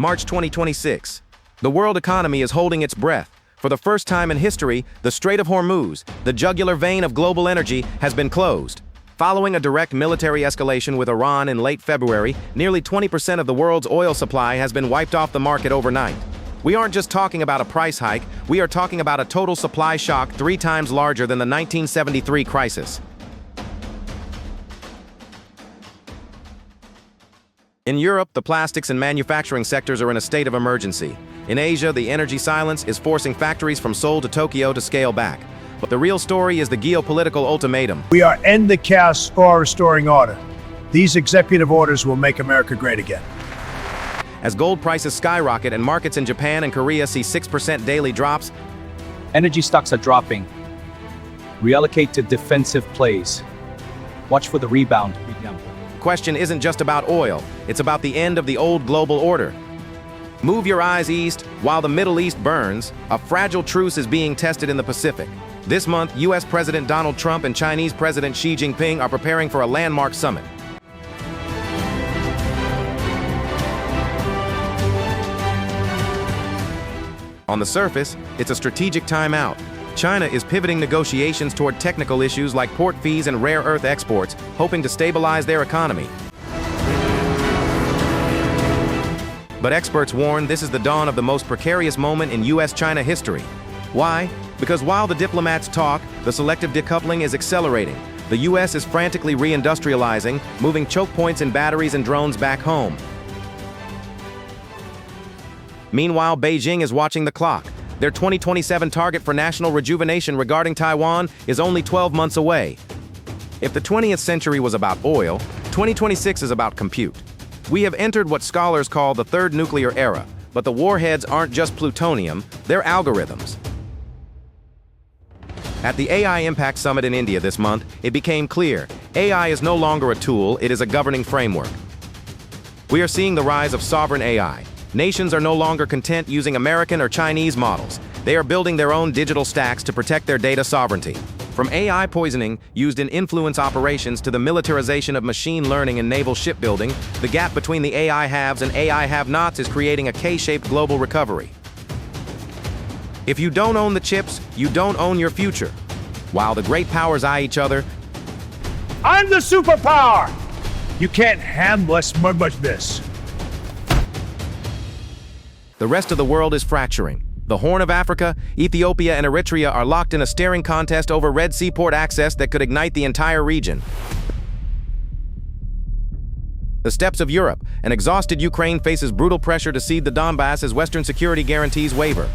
March 2026. The world economy is holding its breath. For the first time in history, the Strait of Hormuz, the jugular vein of global energy, has been closed. Following a direct military escalation with Iran in late February, nearly 20% of the world's oil supply has been wiped off the market overnight. We aren't just talking about a price hike, we are talking about a total supply shock 3 times larger than the 1973 crisis. In Europe, the plastics and manufacturing sectors are in a state of emergency. In Asia, the energy silence is forcing factories from Seoul to Tokyo to scale back. But the real story is the geopolitical ultimatum. We are end the chaos or restoring order. These executive orders will make America great again. As gold prices skyrocket and markets in Japan and Korea see 6% daily drops, energy stocks are dropping. Reallocate to defensive plays. Watch for the rebound. the question isn't just about oil, it's about the end of the old global order. Move your eyes east. While the Middle East burns, a fragile truce is being tested in the Pacific. This month, U.S. President Donald Trump and Chinese President Xi Jinping are preparing for a landmark summit. On the surface, it's a strategic timeout. China is pivoting negotiations toward technical issues like port fees and rare earth exports, hoping to stabilize their economy. But experts warn this is the dawn of the most precarious moment in U.S.-China history. Why? Because while the diplomats talk, the selective decoupling is accelerating. The U.S. is frantically reindustrializing, moving choke points in batteries and drones back home. Meanwhile, Beijing is watching the clock. Their 2027 target for national rejuvenation regarding Taiwan is only 12 months away. If the 20th century was about oil, 2026 is about compute. We have entered what scholars call the third nuclear era, but the warheads aren't just plutonium, they're algorithms. At the AI Impact Summit in India this month, it became clear, AI is no longer a tool, it is a governing framework. We are seeing the rise of sovereign AI. Nations are no longer content using American or Chinese models. They are building their own digital stacks to protect their data sovereignty. From AI poisoning used in influence operations to the militarization of machine learning and naval shipbuilding, the gap between the AI haves and AI have-nots is creating a K-shaped global recovery. If you don't own the chips, you don't own your future. While the great powers eye each other, I'm the superpower! You can't handle us much this. the rest of the world is fracturing. The Horn of Africa, Ethiopia, and Eritrea are locked in a staring contest over Red Sea port access that could ignite the entire region. The steppes of Europe, an exhausted Ukraine faces brutal pressure to cede the Donbass as Western security guarantees waver.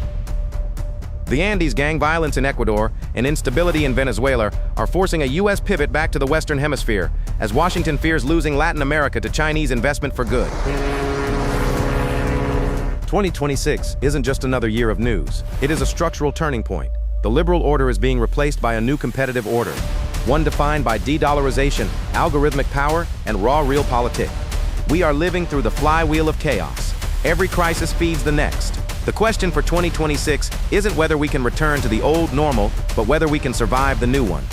The Andes gang violence in Ecuador and instability in Venezuela are forcing a U.S. pivot back to the Western Hemisphere, as Washington fears losing Latin America to Chinese investment for good. 2026 isn't just another year of news. It is a structural turning point. The liberal order is being replaced by a new competitive order, one defined by de-dollarization, algorithmic power, and raw realpolitik. We are living through the flywheel of chaos. Every crisis feeds the next. The question for 2026 isn't whether we can return to the old normal, but whether we can survive the new one.